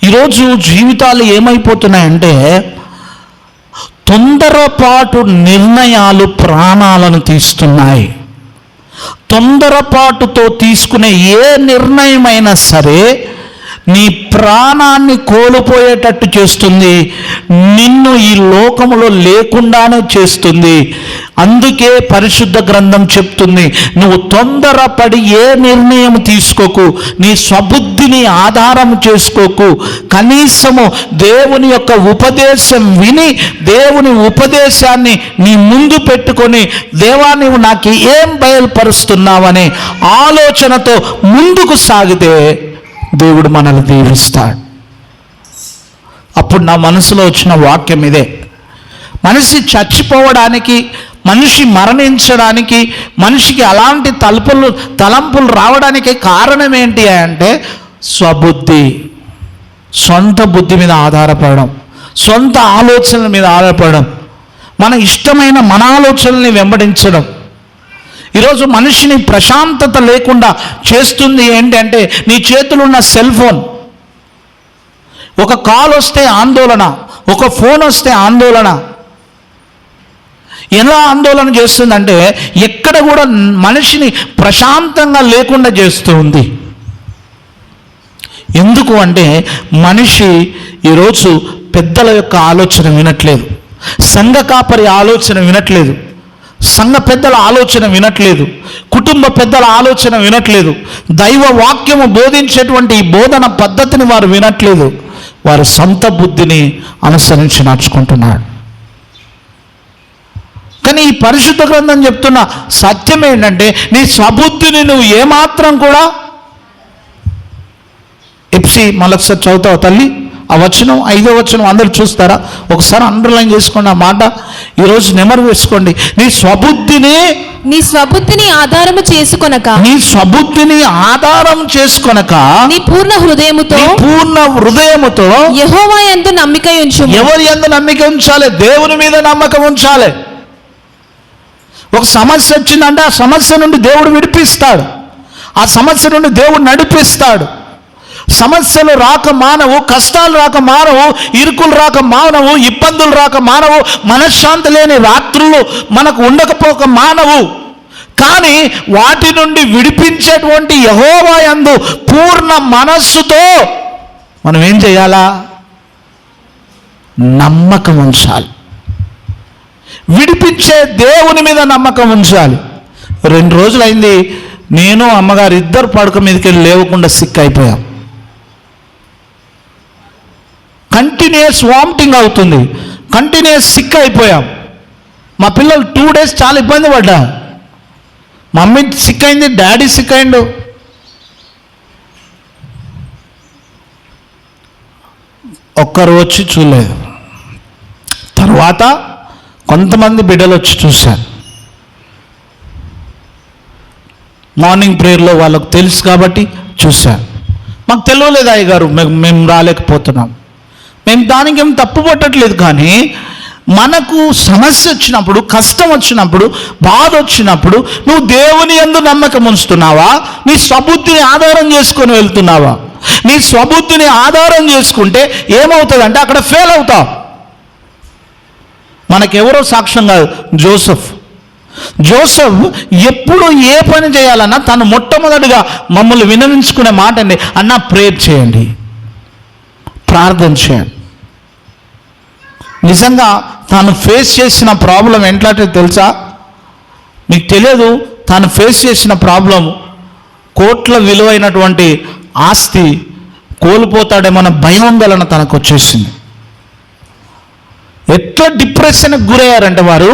ఈరోజు జీవితాలు ఏమైపోతున్నాయంటే, తొందరపాటు నిర్ణయాలు ప్రాణాలను తీస్తున్నాయి. తొందరపాటుతో తీసుకునే ఏ నిర్ణయమైనా సరే నీ ప్రాణాన్ని కోల్పోయేటట్టు చేస్తుంది, నిన్ను ఈ లోకములో లేకుండానే చేస్తుంది. అందుకే పరిశుద్ధ గ్రంథం చెప్తుంది, నువ్వు తొందరపడి ఏ నిర్ణయం తీసుకోకు, నీ స్వబుద్ధిని ఆధారం చేసుకోకు. కనీసము దేవుని యొక్క ఉపదేశం విని, దేవుని ఉపదేశాన్ని నీ ముందు పెట్టుకొని, దేవా నువ్వు నాకు ఏం బయలుపరుస్తున్నావనే ఆలోచనతో ముందుకు సాగితే దేవుడు మనల్ని దీవిస్తాడు. అప్పుడు నా మనసులో వచ్చిన వాక్యం ఇదే. మనిషి చచ్చిపోవడానికి, మనిషి మరణించడానికి, మనిషికి అలాంటి తలంపులు రావడానికి కారణం ఏంటి అంటే స్వబుద్ధి, సొంత బుద్ధి మీద ఆధారపడడం, సొంత ఆలోచనల మీద ఆధారపడడం, మన ఇష్టమైన మన ఆలోచనల్ని వెంబడించడం. ఈరోజు మనిషిని ప్రశాంతత లేకుండా చేస్తుంది ఏంటంటే నీ చేతులు ఉన్న సెల్ ఫోన్. ఒక కాల్ వస్తే ఆందోళన, ఒక ఫోన్ వస్తే ఆందోళన. ఎలా ఆందోళన చేస్తుందంటే ఎక్కడ కూడా మనిషిని ప్రశాంతంగా లేకుండా చేస్తూ ఉంది. ఎందుకు అంటే మనిషి ఈరోజు పెద్దల యొక్క ఆలోచన వినట్లేదు, సంఘ కాపరి ఆలోచన వినట్లేదు, సంఘ పెద్దల ఆలోచన వినట్లేదు, కుటుంబ పెద్దల ఆలోచన వినట్లేదు, దైవ వాక్యము బోధించేటువంటి ఈ బోధన పద్ధతిని వారు వినట్లేదు. వారు సొంత బుద్ధిని అనుసరించి నడుచుకుంటున్నాడు. కానీ ఈ పరిశుద్ధ గ్రంథం చెప్తున్న సత్యం ఏంటంటే నీ స్వబుద్ధిని నువ్వు ఏమాత్రం కూడా మళ్ళొకసారి చదువుతావు తల్లి ఆ వచనం, 5వ వచనం అందరూ చూస్తారా? ఒకసారి అండర్లైన్ చేసుకోండి ఆ మాట. ఈరోజు నెమరు వేసుకోండి. నీ స్వబుద్ధిని ఆధారము చేసుకొనక, నీ స్వబుద్ధిని ఆధారం చేసుకొనక, నీ పూర్ణ హృదయముతో యెహోవా యందు నమ్మిక ఉంచుము. ఎవరి యందు నమ్మిక ఉంచాలి? దేవుని మీద నమ్మకం ఉంచాలి. ఒక సమస్య వచ్చిందంటే ఆ సమస్య నుండి దేవుడు విడిపిస్తాడు, ఆ సమస్య నుండి దేవుడు నడిపిస్తాడు. సమస్యలు రాక మానవు, కష్టాలు రాక మానవు, ఇరుకులు రాక మానవు, ఇబ్బందులు రాక మానవు, మనశ్శాంతి లేని రాత్రులు మనకు ఉండకపోక మానవు. కానీ వాటి నుండి విడిపించేటువంటి యెహోవా యందు పూర్ణ మనస్సుతో మనం ఏం చేయాలా? నమ్మకం ఉంచాలి. విడిపించే దేవుని మీద నమ్మకం ఉంచాలి. 2 రోజులైంది నేను అమ్మగారు ఇద్దరు పడక మీదకి వెళ్ళి లేవకుండా సిక్ అయిపోయాం. కంటిన్యూస్ వామిటింగ్ అవుతుంది, కంటిన్యూస్ సిక్ అయిపోయాం. మా పిల్లలు 2 days చాలా ఇబ్బంది పడ్డా. మమ్మీ సిక్ అయింది, డాడీ సిక్ అయిండు. ఒక్కరు వచ్చి చూడలేదు. తర్వాత కొంతమంది బిడ్డలు వచ్చి చూశారు. మార్నింగ్ ప్రేయర్లో వాళ్ళకు తెలుసు కాబట్టి చూశారు. మాకు తెలియలేదు అయ్యగారు, మేము రాలేకపోతున్నాం. మేము దానికి ఏం తప్పు పట్టట్లేదు. కానీ మనకు సమస్య వచ్చినప్పుడు, కష్టం వచ్చినప్పుడు, బాధ వచ్చినప్పుడు నువ్వు దేవుని యందు నమ్మకం ఉంచుతున్నావా? నీ స్వబుద్ధిని ఆధారం చేసుకొని వెళ్తున్నావా? నీ స్వబుద్ధిని ఆధారం చేసుకుంటే ఏమవుతుందంటే అక్కడ ఫెయిల్ అవుతావు. మనకెవరో సాక్ష్యం కాదు, జోసెఫ్ ఎప్పుడు ఏ పని చేయాలన్నా తను మొట్టమొదటిగా మమ్మల్ని వినవించుకునే మాట అండి, అన్న ప్రేయర్ చేయండి, ప్రార్థన చేయండి. నిజంగా తాను ఫేస్ చేసిన ప్రాబ్లం ఎట్లాంటిది తెలుసా? మీకు తెలియదు. తాను ఫేస్ చేసిన ప్రాబ్లం కోట్ల విలువైనటువంటి ఆస్తి కోల్పోతాడేమన్న భయం వలన తనకు వచ్చేసింది. ఎట్లా డిప్రెషన్కి గురయ్యారంటే వారు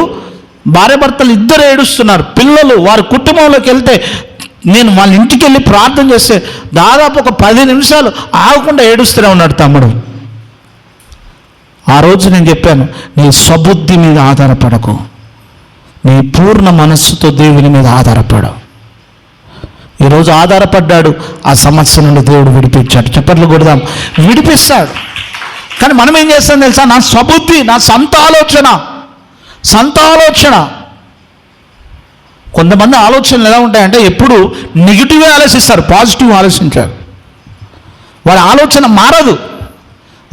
భార్యాభర్తలు ఇద్దరు ఏడుస్తున్నారు. పిల్లలు వారి కుటుంబంలోకి వెళ్తే నేను వాళ్ళ ఇంటికి వెళ్ళి ప్రార్థన చేస్తే దాదాపు ఒక 10 నిమిషాలు ఆగకుండా ఏడుస్తూనే ఉన్నాడు తమ్ముడు. ఆ రోజు నేను చెప్పాను, నీ స్వబుద్ధి మీద ఆధారపడకు, నీ పూర్ణ మనస్సుతో దేవుని మీద ఆధారపడు. ఈరోజు ఆధారపడ్డాడు, ఆ సమస్య నుండి దేవుడు విడిపించాడు. చప్పట్లు కొడదాం. విడిపిస్తాడు. కానీ మనం ఏం చేస్తాం తెలుసా? నా స్వబుద్ధి, నా సొంత ఆలోచన. కొంతమంది ఆలోచనలు ఎలా ఉంటాయంటే ఎప్పుడు నెగిటివ్గా ఆలోచిస్తారు, పాజిటివ్ ఆలోచించారు. వాళ్ళ ఆలోచన మారదు.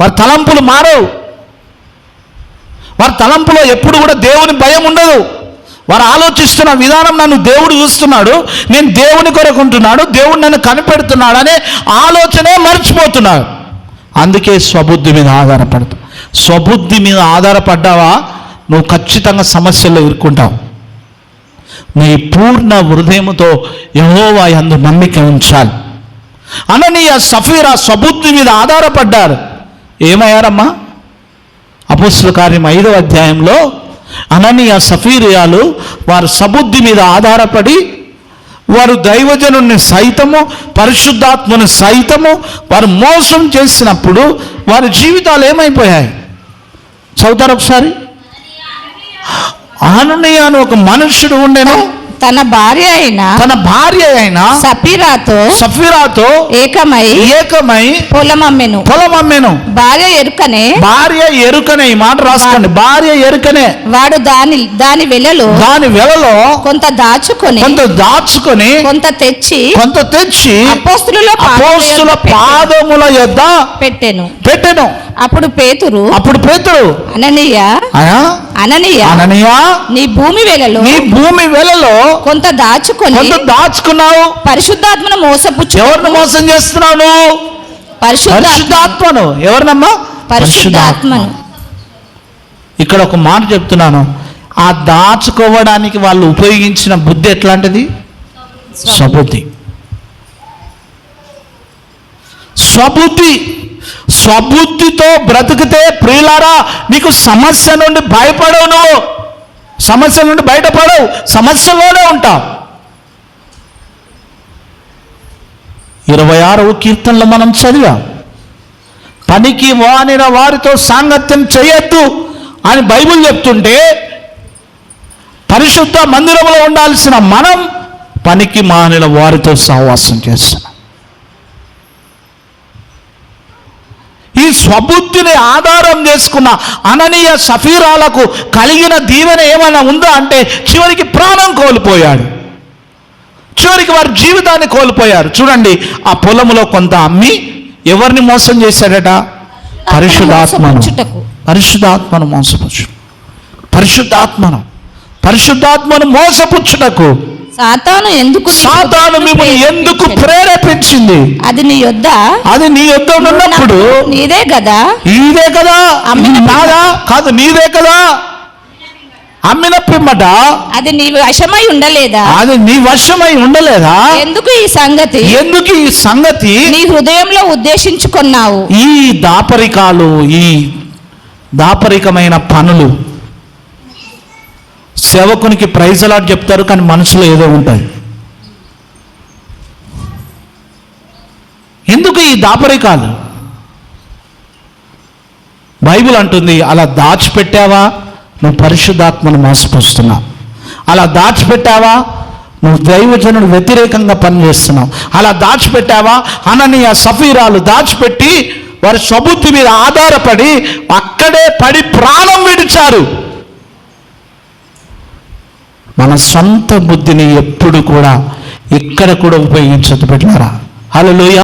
వారి తలంపులు మారవు. వారి తలంపులో ఎప్పుడు కూడా దేవుని భయం ఉండదు. వారు ఆలోచిస్తున్న విధానం, నన్ను దేవుడు చూస్తున్నాడు, నేను దేవుని కొరకు ఉంటున్నాడు, దేవుడు నన్ను కనిపెడుతున్నాడు అనే ఆలోచనే మర్చిపోతున్నాడు. అందుకే స్వబుద్ధి మీద ఆధారపడతావు. స్వబుద్ధి మీద ఆధారపడ్డావా, నువ్వు ఖచ్చితంగా సమస్యల్లో ఇరుక్కుంటావు. నీ పూర్ణ హృదయముతో యెహోవా యందు నమ్మిక ఉంచాలి. అననీయ సఫీరా స్వబుద్ధి మీద ఆధారపడ్డారు. ఏమయ్యారమ్మా? అపోస్తలుల కార్యం 5వ అధ్యాయంలో అననీయ సఫీరియాలు వారు సబుద్ధి మీద ఆధారపడి వారు దైవజనుని సైతము పరిశుద్ధాత్మను సైతము వారు మోసం చేసినప్పుడు వారి జీవితాలు ఏమైపోయాయి? చదువుతారు ఒకసారి. అననీయ అని ఒక మనుష్యుడు ఉండెను, తన భార్య అయిన సఫీరాతో ఏకమై పొలమమ్మెను. భార్య ఎరుకనే ఈ మాట రాసుకోండి. భార్య ఎరుకనే. వాడు దాని వెలలో కొంత దాచుకొని కొంత తెచ్చి అపోస్తలుల పాదముల యొద్ద పెట్టెను. అప్పుడు పేతురు అననీయ నీ భూమి వెలలో కొంత దాచుకున్నావు, పరిశుద్ధాత్మను ఎవరిని మోసం చేస్తున్నావు? పరిశుద్ధాత్మను. ఎవరినమ్మా? పరిశుద్ధాత్మను. ఇక్కడ ఒక మాట చెప్తున్నాను. ఆ దాచుకోవడానికి వాళ్ళు ఉపయోగించిన బుద్ధి ఎట్లాంటిది? స్వబుద్ధితో బ్రతికితే ప్రియులారా, నీకు సమస్య నుండి భయపడవు. నువ్వు సమస్య నుండి బయటపడవు, సమస్యలోనే ఉంటావు. 26వ కీర్తనలో మనం చదివాం, పనికి మానిన వారితో సాంగత్యం చేయొద్దు అని బైబిల్ చెప్తుంటే, పరిశుద్ధ మందిరంలో ఉండాల్సిన మనం పనికి మానిన వారితో సహవాసం చేస్తున్నాం. ఈ స్వబుద్ధిని ఆధారం చేసుకున్న అననీయ సఫీరాలకు కలిగిన దీవెన ఏమైనా ఉందా అంటే, చివరికి ప్రాణం కోల్పోయాడు. చివరికి వారి జీవితాన్ని కోల్పోయారు. చూడండి, ఆ పొలములో కొంత అమ్మి ఎవరిని మోసం చేశాడట? పరిశుద్ధాత్మను మోసపుచ్చుటకు సాతాను మిమ్మల్ని ఎందుకు ప్రేరేపించింది? అది నీ యొద్ద ఉన్నప్పుడు నీదే కదా, నాదా కాదు, నీదే కదా. అమ్మిన పిమ్మట అది నీ వశమై ఉండలేదా? ఎందుకు ఈ సంగతి నీ హృదయంలో ఉద్దేశించుకున్నావు? ఈ దాపరికమైన పనులు సేవకునికి ప్రైజ్ అలాట్ చెప్తారు, కానీ మనసులో ఏదో ఉంటాయి. ఎందుకు ఈ దాపరికాలు? బైబిల్ అంటుంది, అలా దాచిపెట్టావా నువ్వు పరిశుద్ధాత్మను మోసపరుస్తున్నావు. అలా దాచిపెట్టావా నువ్వు దైవజనుడు వ్యతిరేకంగా పనిచేస్తున్నావు. అలా దాచిపెట్టావా? అననీయ సఫీరాలు దాచిపెట్టి వారి స్వబుద్ధి మీద ఆధారపడి అక్కడే పడి ప్రాణం విడిచారు. మన సొంత బుద్ధిని ఎప్పుడు కూడా ఇక్కడ కూడా ఉపయోగించదు బిడ్డలారా. హల్లెలూయా.